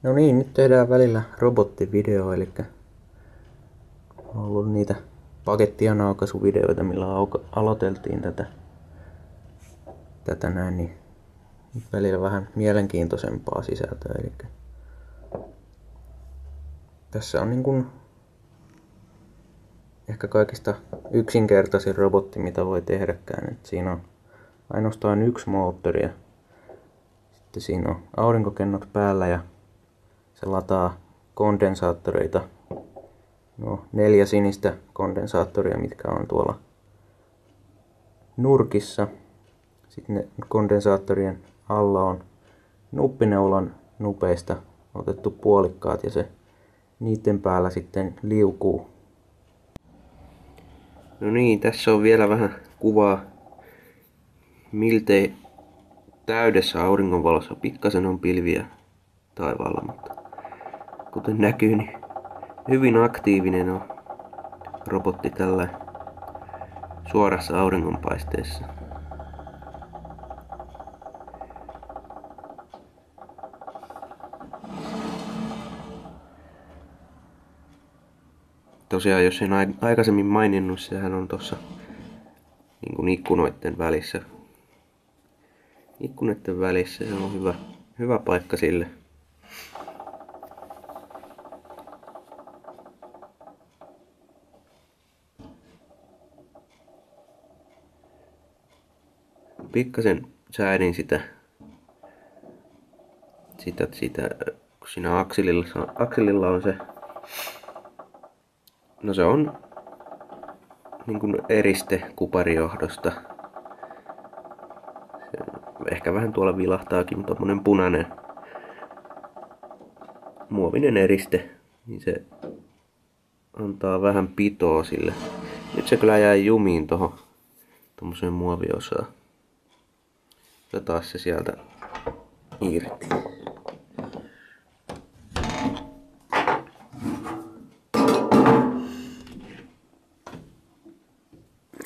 No niin, nyt tehdään välillä robottivideo, eli on ollut niitä pakettien aukaisuvideoita, millä aloiteltiin tätä näin, niin nyt välillä vähän mielenkiintoisempaa sisältöä. Eli tässä on niin kuin ehkä kaikista yksinkertaisin robotti, mitä voi tehdäkään. Et siinä on ainoastaan yksi moottori ja sitten siinä on aurinkokennot päällä ja se lataa kondensaattoreita. No, 4 sinistä kondensaattoria, mitkä on tuolla nurkissa. Sitten ne kondensaattorien alla on nuppineulan nupeista otettu puolikkaat ja se niiden päällä sitten liukuu. No niin, tässä on vielä vähän kuvaa miltei täydessä auringonvalossa. Pikkasen on pilviä taivaalla, mutta kuten näkyy, niin hyvin aktiivinen on robotti tällä suorassa auringonpaisteessa. Tosiaan, jos en aikaisemmin maininnut, sehän on tuossa niin kuin ikkunoiden välissä. Ikkunoiden välissä se on hyvä paikka sille. Pikkasen säädin sitä kun siinä akselilla on se, no se on niin kuin eriste kuparijohdosta. Se ehkä vähän tuolla vilahtaakin, tommonen punainen muovinen eriste, niin se antaa vähän pitoa sille. Nyt se kyllä jää jumiin tommoseen muoviosaan. Otetaan se sieltä irti.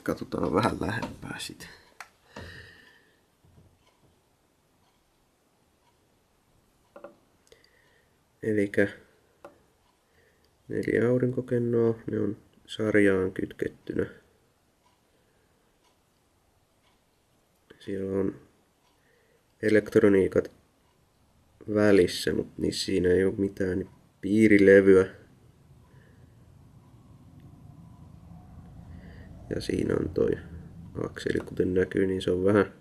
Katsotaan vähän lähempää sitä. Elikkä 4 aurinkokennoa, ne on sarjaan kytkettynä. Siellä on elektroniikat välissä, mutta niissä siinä ei ole mitään piirilevyä. Ja siinä on toi akseli, kuten näkyy, niin se on vähän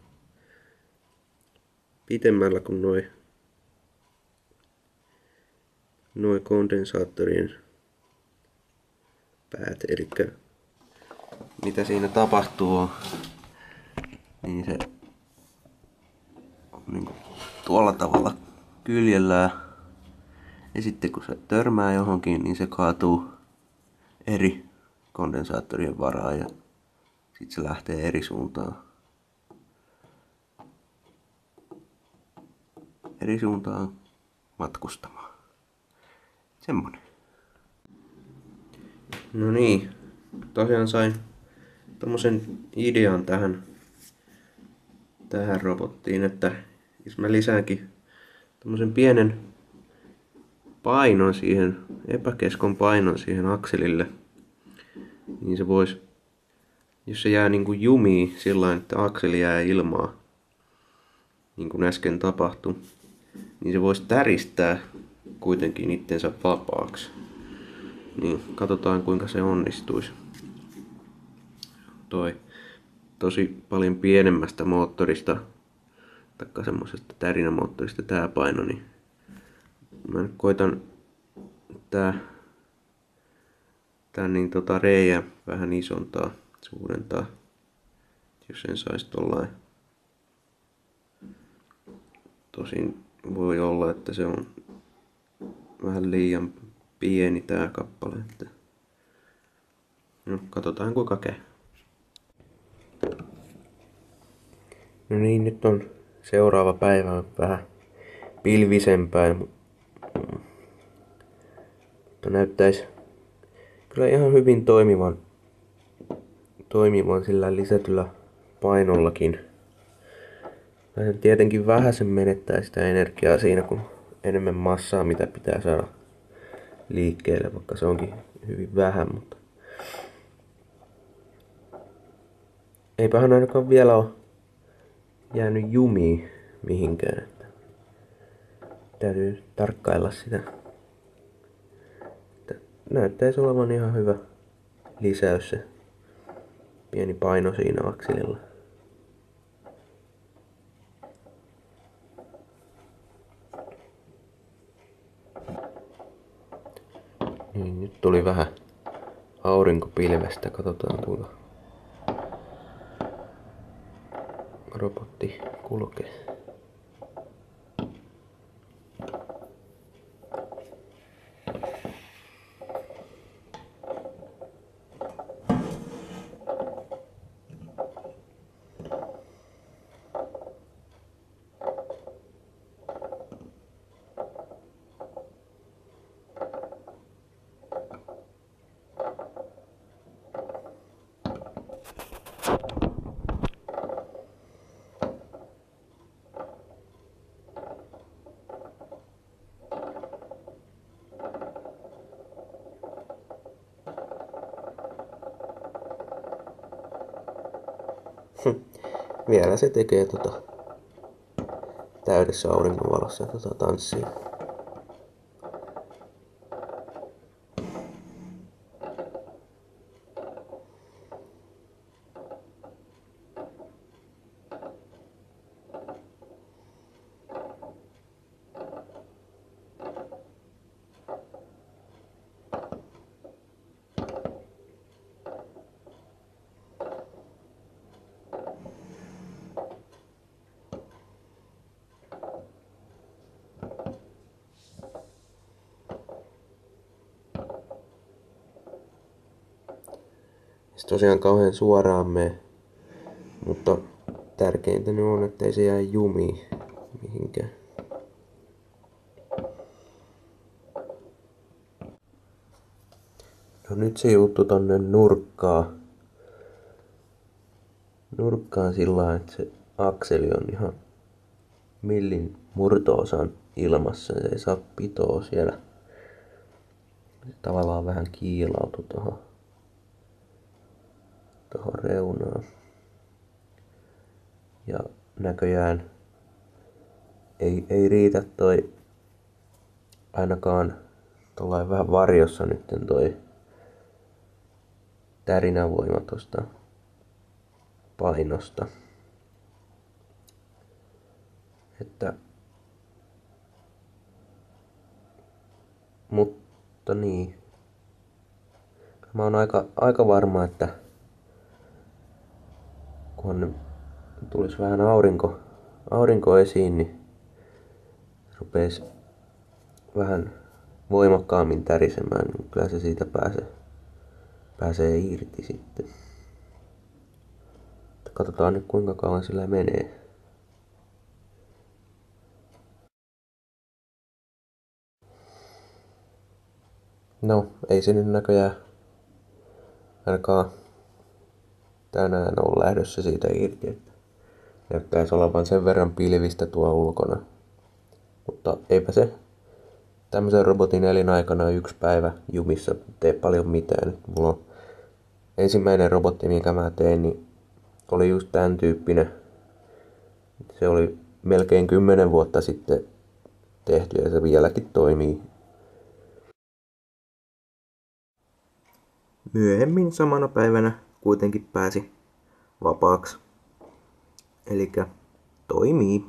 pitemmällä kuin noi kondensaattorien päät. Eli mitä siinä tapahtuu, niin se niin kuin tuolla tavalla kyljellään. Ja sitten kun se törmää johonkin, niin se kaatuu eri kondensaattorien varaan ja sitten se lähtee eri suuntaan. Eri suuntaan matkustamaan. Semmonen. No niin, tosiaan sain tommosen idean tähän robottiin, että jos mä lisäänkin tommosen pienen painon siihen, epäkeskon painon siihen akselille, niin se vois, jos se jää niinku jumiin sillain, että akseli jää ilmaa, niin kuin äsken tapahtui, niin se voisi täristää kuitenkin itsensä vapaaksi. Niin katsotaan kuinka se onnistuisi. Toi tosi paljon pienemmästä moottorista, taikka semmosesta tärinämoottorista tää paino, niin mä nyt koitan tän niin reijä vähän isontaa, suurentaa, jos sen sais tollain. Tosin voi olla, että se on vähän liian pieni tää kappale. No, katsotaan kuinka käy. No niin, nyt on seuraava päivä vähän pilvisempää, mutta näyttäisi kyllä ihan hyvin toimivan sillä lisätyllä painollakin. Tietenkin vähäsen menettää sitä energiaa siinä, kun enemmän massaa, mitä pitää saada liikkeelle, vaikka se onkin hyvin vähän, mutta eipähän ainakaan vielä ole jäänyt jumiin mihinkään. Täytyy tarkkailla sitä. Näyttäisi olevan ihan hyvä lisäys se pieni paino siinä akselilla. Niin, nyt tuli vähän aurinkopilvestä. Katsotaan kuinka robotti kulkee. Vielä se tekee täydessä auringonvalossa tanssia. Se tosiaan kauhean suoraan mene, mutta tärkeintä nyt on, ettei se jää jumiin mihinkään. No nyt se juttu tonne nurkkaan sillä lailla, että se akseli on ihan millin murto-osan ilmassa. Se ei saa pitoa siellä. Se tavallaan vähän kiilautui tohon reunaan. Ja näköjään ei riitä toi ainakaan tollain vähän varjossa nytten toi tärinävoima tosta painosta. Mutta niin. Mä oon aika varma, että kun tulisi vähän aurinko esiin, niin rupeisi vähän voimakkaammin tärisemään, niin kyllä se siitä pääsee irti sitten. Katsotaan nyt kuinka kauan sillä menee. No, ei se nyt näköjään ainakaan tänään ole lähdössä siitä irti, että näyttäisi olevan sen verran pilvistä tuo ulkona. Mutta eipä se tämmöisen robotin elinaikana 1 päivä jumissa tee paljon mitään. Mulla on ensimmäinen robotti, minkä mä tein, niin oli just tämän tyyppinen. Se oli melkein 10 vuotta sitten tehty ja se vieläkin toimii. Myöhemmin samana päivänä kuitenkin pääsi vapaaksi. Elikkä toimii.